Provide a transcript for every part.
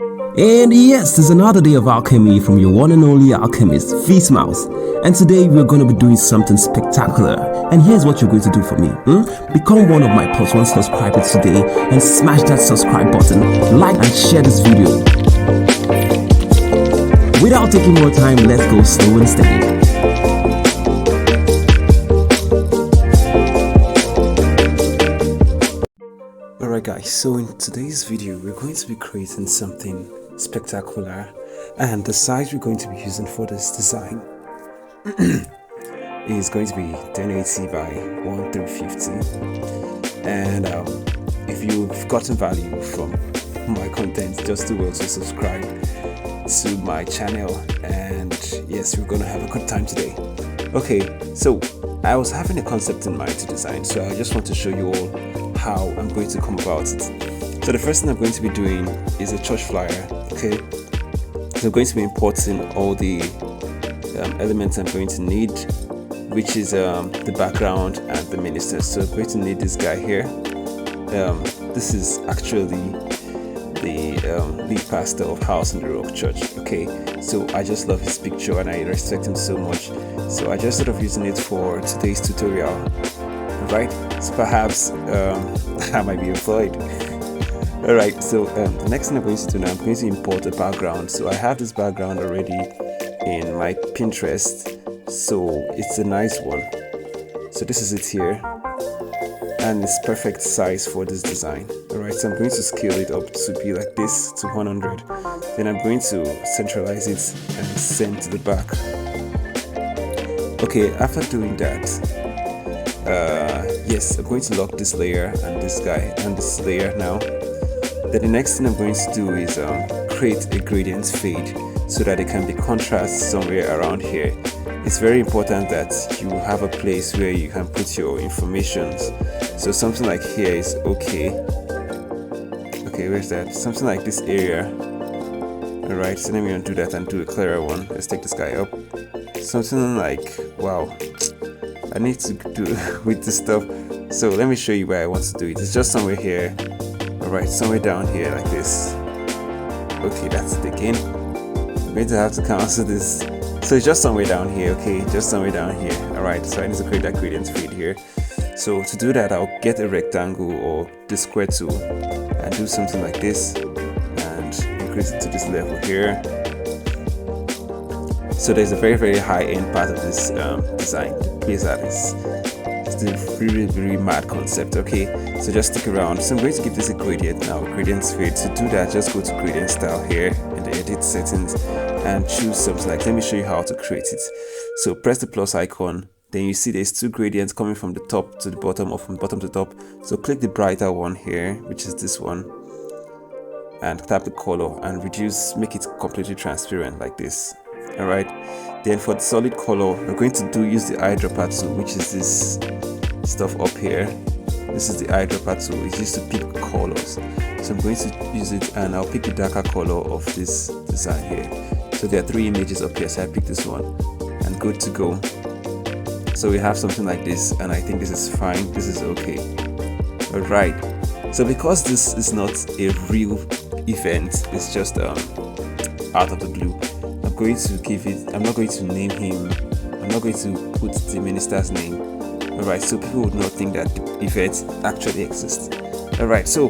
And yes, it's another day of alchemy from your one and only alchemist, Vismiles. And today we're going to be doing something spectacular. And here's what you're going to do for me. Become one of my +1 subscribers today and smash that subscribe button, like and share this video. Without taking more time, let's go slow and steady. Alright guys, so in today's video we're going to be creating something spectacular, and the size we're going to be using for this design is going to be 1080 by 1350. And if you've gotten value from my content, just do well to subscribe to my channel, and yes, we're gonna have a good time today. Okay, so I was having a concept in mind to design, so I just want to show you all how I'm going to come about it. So the first thing I'm going to be doing is a church flyer. Okay, so I'm going to be importing all the elements I'm going to need, which is the background and the minister. So I'm going to need this guy here. This is actually the lead pastor of House in the Rock Church. Okay, so I just love his picture and I respect him so much, so I just sort of using it for today's tutorial. Right, so perhaps I might be employed. Alright, so the next thing I'm going to do now, I'm going to import a background. So I have this background already in my Pinterest, so it's a nice one. So this is it here, and it's perfect size for this design. Alright, so I'm going to scale it up to be like this, to 100. Then I'm going to centralize it and send to the back. Okay, after doing that, yes, I'm going to lock this layer and this guy and this layer now. Then the next thing I'm going to do is create a gradient fade so that it can be contrast somewhere around here. It's very important that you have a place where you can put your informations. So something like here is okay. Okay, where's that? Something like this area. Alright, so let me undo that and do a clearer one. Let's take this guy up. Something like, wow, I need to do with this stuff, so let me show you where I want to do it. It's just somewhere here. Alright, somewhere down here like this. Okay, that's it again. I'm going to have to cancel this. So it's just somewhere down here. Okay, just somewhere down here. Alright, so I need to create that gradient fade here. So to do that, I'll get a rectangle or the square tool and do something like this and increase it to this level here. So there's a very high end part of this design. The place that is the really mad concept. Okay, so just stick around. So I'm going to give this a gradient now, gradient fade. To do that, just go to gradient style here in the edit settings and choose something like, let me show you how to create it. So press the plus icon, then you see there's two gradients coming from the top to the bottom or from bottom to top. So click the brighter one here, which is this one, and tap the color and reduce, make it completely transparent like this. Alright, then for the solid color, we're going to use the eyedropper tool, which is this stuff up here. This is the eyedropper tool. It's used to pick colors. So I'm going to use it and I'll pick the darker color of this design here. So there are three images up here, so I pick this one and good to go. So we have something like this, and I think this is fine. This is okay. Alright, so because this is not a real event, it's just out of the blue, I'm going to give it, I'm not going to name him, I'm not going to put the minister's name. Alright, so people would not think that the event actually exists. Alright, so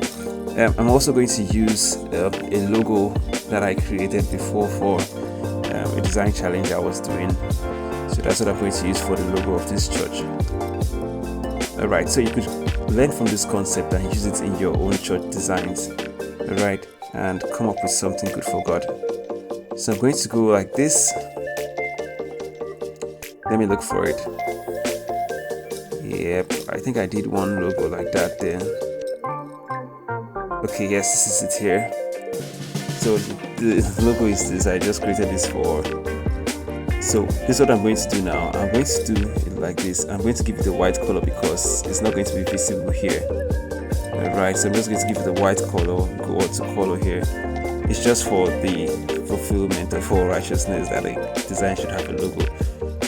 I'm also going to use a logo that I created before for a design challenge I was doing. So that's what I'm going to use for the logo of this church. Alright, so you could learn from this concept and use it in your own church designs. Alright, and come up with something good for God. So I'm going to go like this. Let me look for it. Yep, I think I did one logo like that there. Okay, yes, this is it here. So the logo is this. I just created this for. So this is what I'm going to do now. I'm going to do it like this. I'm going to give it a white color because it's not going to be visible here. Alright, so I'm just going to give it a white color. Go to color here. It's just for the fulfillment of all righteousness that a design should have a logo.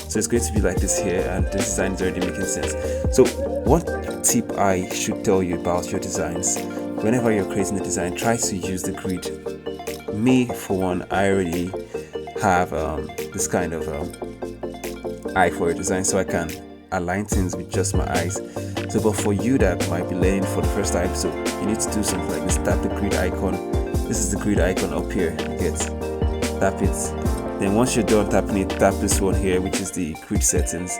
So it's going to be like this here, and this design is already making sense. So one tip I should tell you about your designs: whenever you're creating a design, try to use the grid. me for one, I already have this kind of eye for a design, so I can align things with just my eyes. So but for you that might be learning for the first time, so you need to do something like this. Tap the grid icon. This is the grid icon up here. You get, tap it. Then once you're done tapping it, tap this one here, which is the grid settings.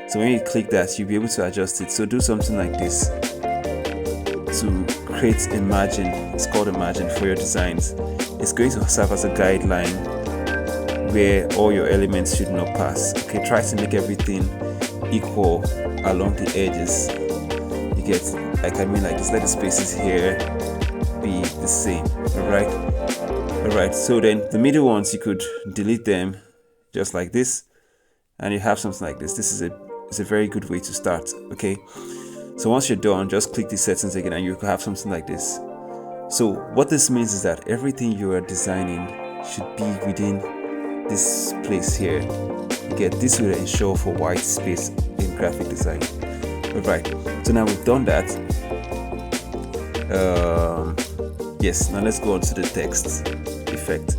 So when you click that, you'll be able to adjust it. So do something like this to create a margin. It's called a margin for your designs. It's going to serve as a guideline where all your elements should not pass. Okay, try to make everything equal along the edges. You get, like this, let the spaces here be the same. Alright, so then the middle ones, you could delete them just like this, and you have something like this. This is a very good way to start. Okay, so once you're done, just click the settings again and you can have something like this. So what this means is that everything you are designing should be within this place here. You get, this will ensure for white space in graphic design. Alright, so now we've done that. Yes, now let's go on to the text effect.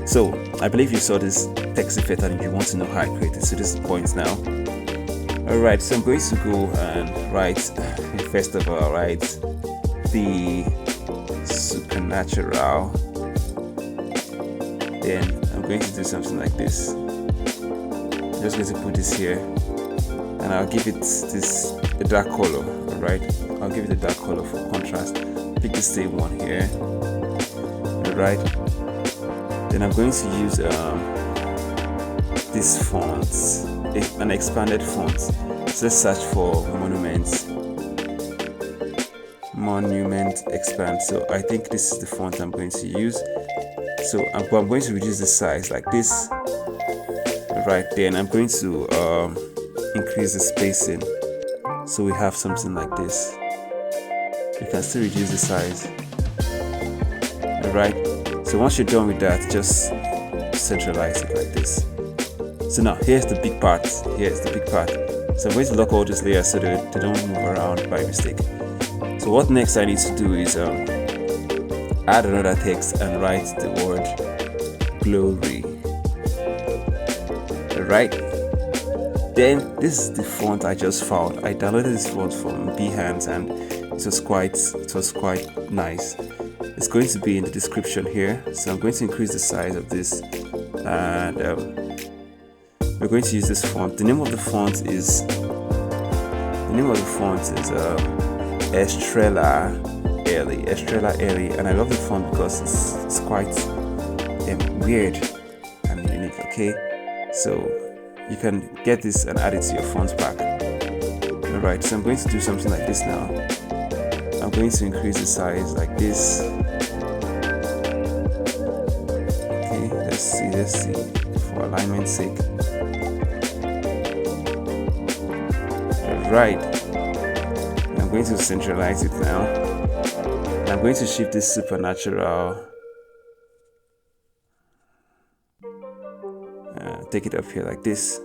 So I believe you saw this text effect and you want to know how I create it. So this is the point now. Alright, so I'm going to go and write, first of all, write the supernatural. Then I'm going to do something like this. I'm just going to put this here, and I'll give it a dark color. Alright, I'll give it a dark color for contrast. Pick the same one here. Alright, then I'm going to use this font, an expanded font. So let's search for monument expand. So I think this is the font I'm going to use. So I'm going to reduce the size like this. Right, then I'm going to increase the spacing, so we have something like this. You can still reduce the size. Alright, so once you're done with that, just centralize it like this. So now here's the big part. So I'm going to lock all these layers so that they don't move around by mistake. So what next I need to do is add another text and write the word glory. Alright, then this is the font I just found. I downloaded this font from Behance and it was quite nice. It's going to be in the description here. So I'm going to increase the size of this, and we're going to use this font. The name of the font is Estrella Ellie, and I love the font because it's quite weird and unique. Okay, so you can get this and add it to your font pack. Alright, so I'm going to do something like this now. I'm going to increase the size like this. Okay, let's see for alignment's sake. Alright, I'm going to centralize it now. I'm going to shift this supernatural, take it up here like this.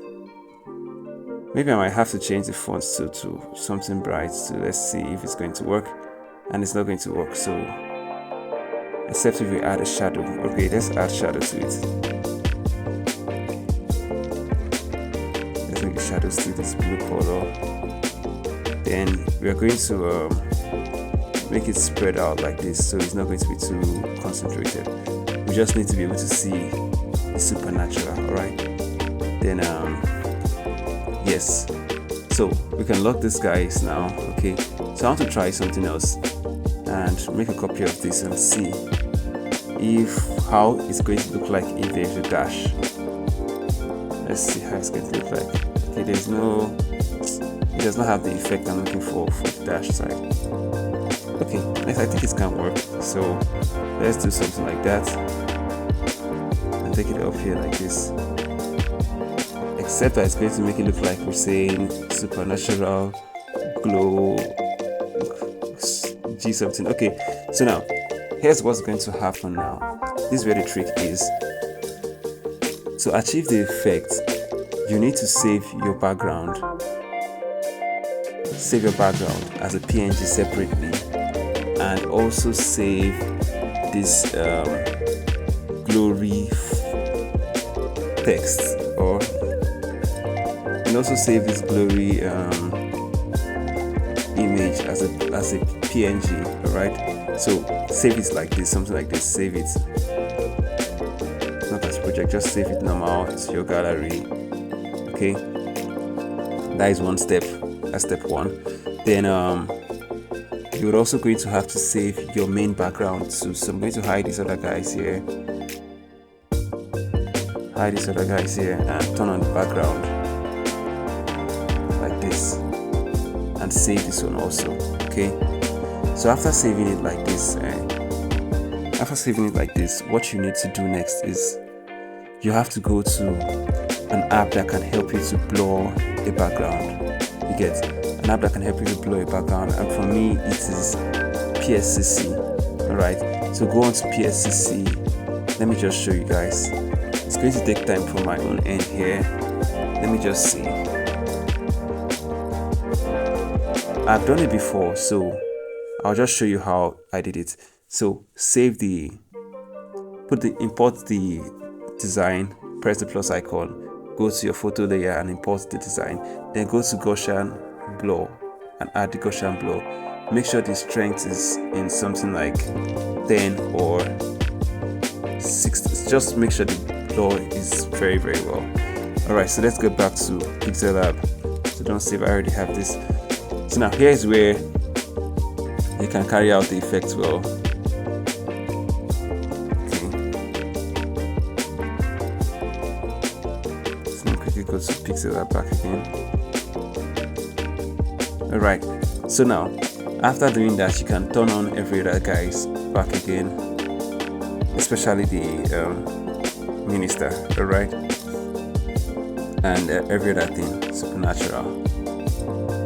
Maybe I might have to change the font to something bright. So let's see if it's going to work, and it's not going to work. So except if we add a shadow. Okay, let's add shadow to it. Let's make the shadow still this blue color. Then we are going to make it spread out like this, so it's not going to be too concentrated. We just need to be able to see the supernatural. Alright, then yes, so we can lock these guys now. Okay, so I want to try something else and make a copy of this and see how it's going to look like if there's a dash. Let's see how it's going to look like. Okay, it does not have the effect I'm looking for the dash side. Okay, I think it can work. So let's do something like that and take it up here like this. Except that it's going to make it look like we're saying supernatural glow G something. Okay, so now here's what's going to happen now. This is where the trick is. To achieve the effect, you need to save your background as a PNG separately, and also save this glory text, or you can also save this glory image as a PNG. All right, so save it like this, something like this. Save it, not as project, just save it normal to your gallery. Okay, that is one step. That's step one. Then you're also going to have to save your main background too. So I'm going to hide these other guys here, and turn on the background like this, and save this one also. Okay, so after saving it like this, what you need to do next is you have to go to an app that can help you to blur a background. You get an app that can help you to blur a background, and for me it is PSCC. All right, so go on to PSCC. Let me just show you guys. It's going to take time from my own end here. Let me just see. I've done it before, so I'll just show you how I did it. So import the design, press the plus icon, go to your photo layer and import the design. Then go to Gaussian blur and add the Gaussian blur. Make sure the strength is in something like 10 or 60. Just make sure the blur is very, very well. Alright, so let's go back to Pixel Lab. So don't save, I already have this. So now here is where you can carry out the effect well. Go to Pixel Lab back again. Alright, so now after doing that, you can turn on every other guys back again, especially the minister. Alright, and every other thing supernatural.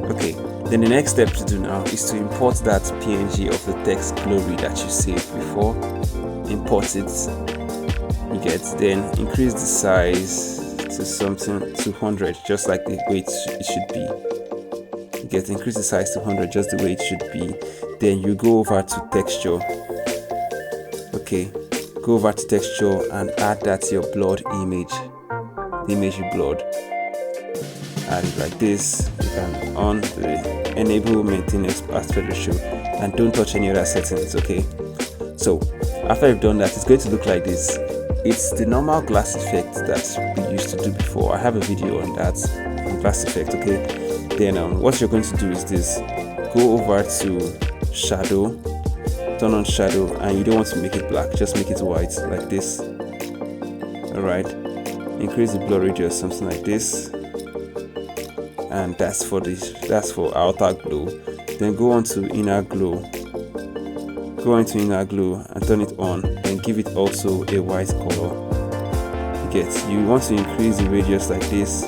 Okay, then the next step to do now is to import that PNG of the text glory that you saved before. Import it. You get, then increase the size to something 200, just like the way it should be. You get, increase the size to 100, just the way it should be. Then you go over to texture. Okay, go over to texture and add that to your blurred image, the image you blurred. Add it like this. You can on the enable maintain aspect ratio and don't touch any other settings. Okay, so after you've done that, it's going to look like this. It's the normal glass effect that we used to do before. I have a video on that, on glass effect. Okay, then what you're going to do is this: go over to shadow, turn on shadow, and you don't want to make it black, just make it white like this. All right, increase the blur radius, something like this, and that's for outer glow. Then go on to inner glow. Go into inner glow and turn it on, and give it also a white color. You want to increase the radius like this,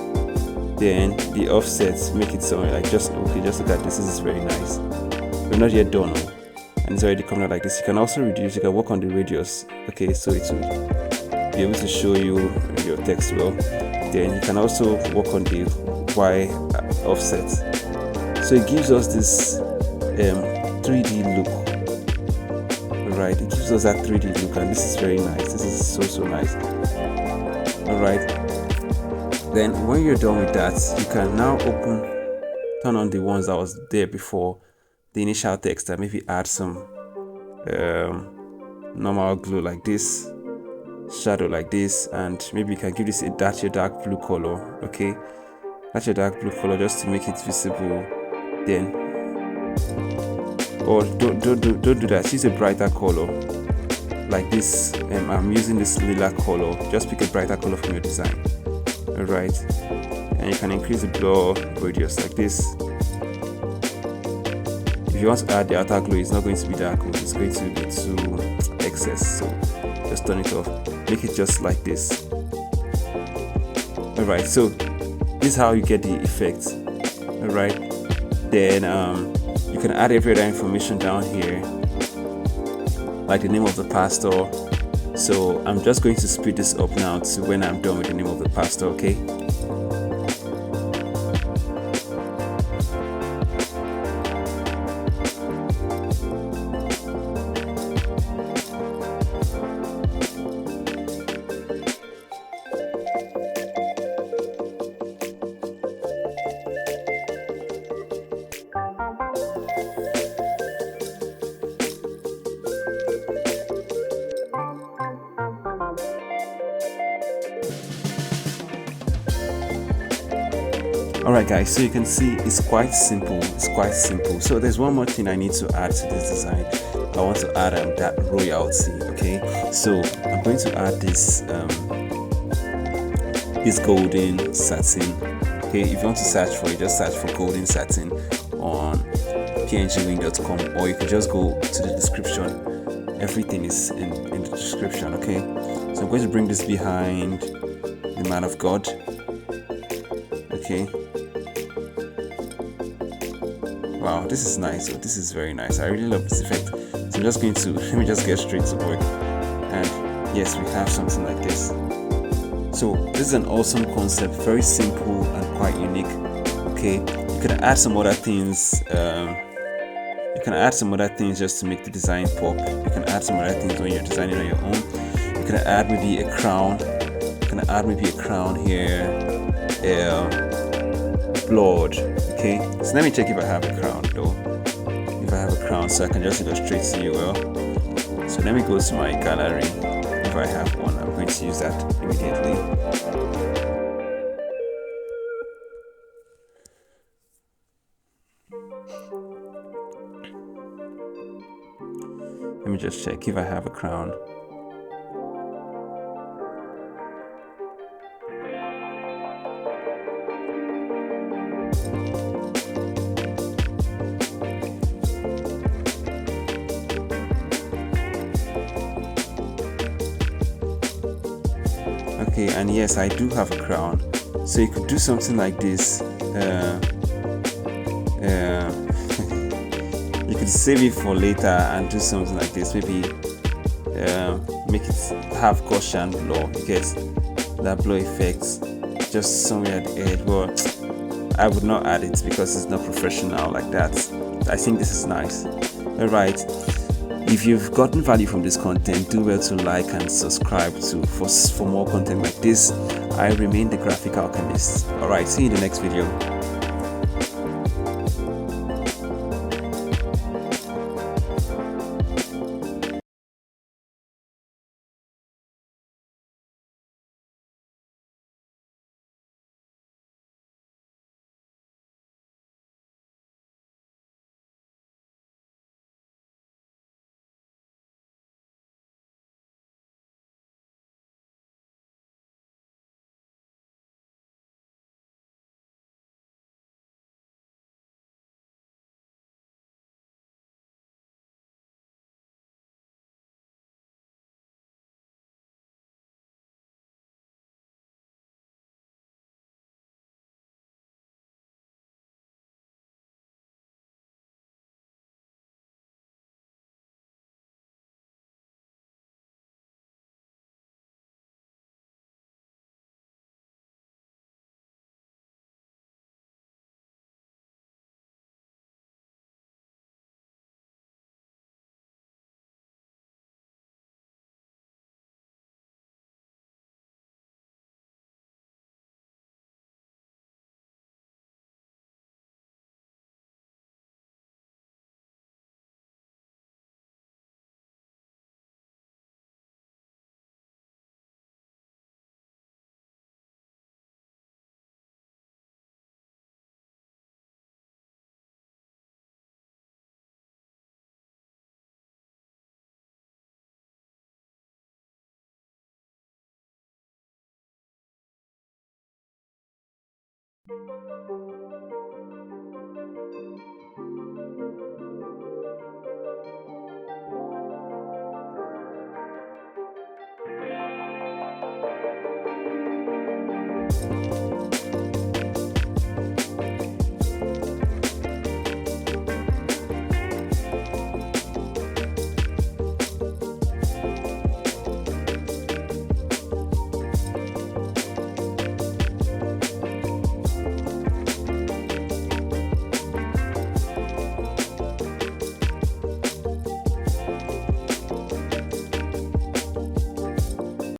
then the offset, make it somewhere like just look at this. This is very nice. We're not yet done, and it's already coming out like this. You can also reduce. You can work on the radius. Okay, so it will be able to show you your text well. Then you can also work on the Y offset. So it gives us this 3D look. Right, it gives us that 3D look, and this is very nice. This is so nice. All right, then when you're done with that, you can now turn on the ones that was there before, the initial text, and maybe add some normal glow like this, shadow like this, and maybe you can give this a dark blue color. Okay, that's your dark blue color, just to make it visible. Then, or don't do that. Use a brighter color like this. I'm using this lilac color. Just pick a brighter color from your design. All right, and you can increase the blur radius like this. If you want to add the outer glow, it's not going to be that good. It's going to be too excess. So just turn it off. Make it just like this. All right, so this is how you get the effect. All right, then you can add every other information down here, like the name of the pastor. So I'm just going to speed this up now to when I'm done with the name of the pastor. Okay, Alright guys, so you can see it's quite simple. So there's one more thing I need to add to this design. I want to add that royalty. Okay, so I'm going to add this golden satin. Okay, if you want to search for it, just search for golden satin on pngwing.com, or you could just go to the description. Everything is in the description. Okay, so I'm going to bring this behind the man of God. Okay, wow, this is nice. Oh, this is very nice. I really love this effect. So I'm just going to let me just get straight to work. And yes, we have something like this. So this is an awesome concept, very simple and quite unique. Okay, you can add some other things. You can add some other things just to make the design pop. You can add some other things when you're designing on your own. You can add maybe a crown. You can add maybe a crown here. Blood. Okay, so let me check if I have a crown though. If I have a crown, so I can just illustrate to you well. So let me go to my gallery. If I have one, I'm going to use that immediately. Let me just check if I have a crown. Okay, and yes, I do have a crown. So you could do something like this. You could save it for later and do something like this. Maybe make it have Gaussian blur. You get that blur effect just somewhere at the edge. But I would not add it because it's not professional like that. I think this is nice. Alright. If you've gotten value from this content, do well to like and subscribe for more content like this. I remain the Graphic Alchemist. Alright, see you in the next video.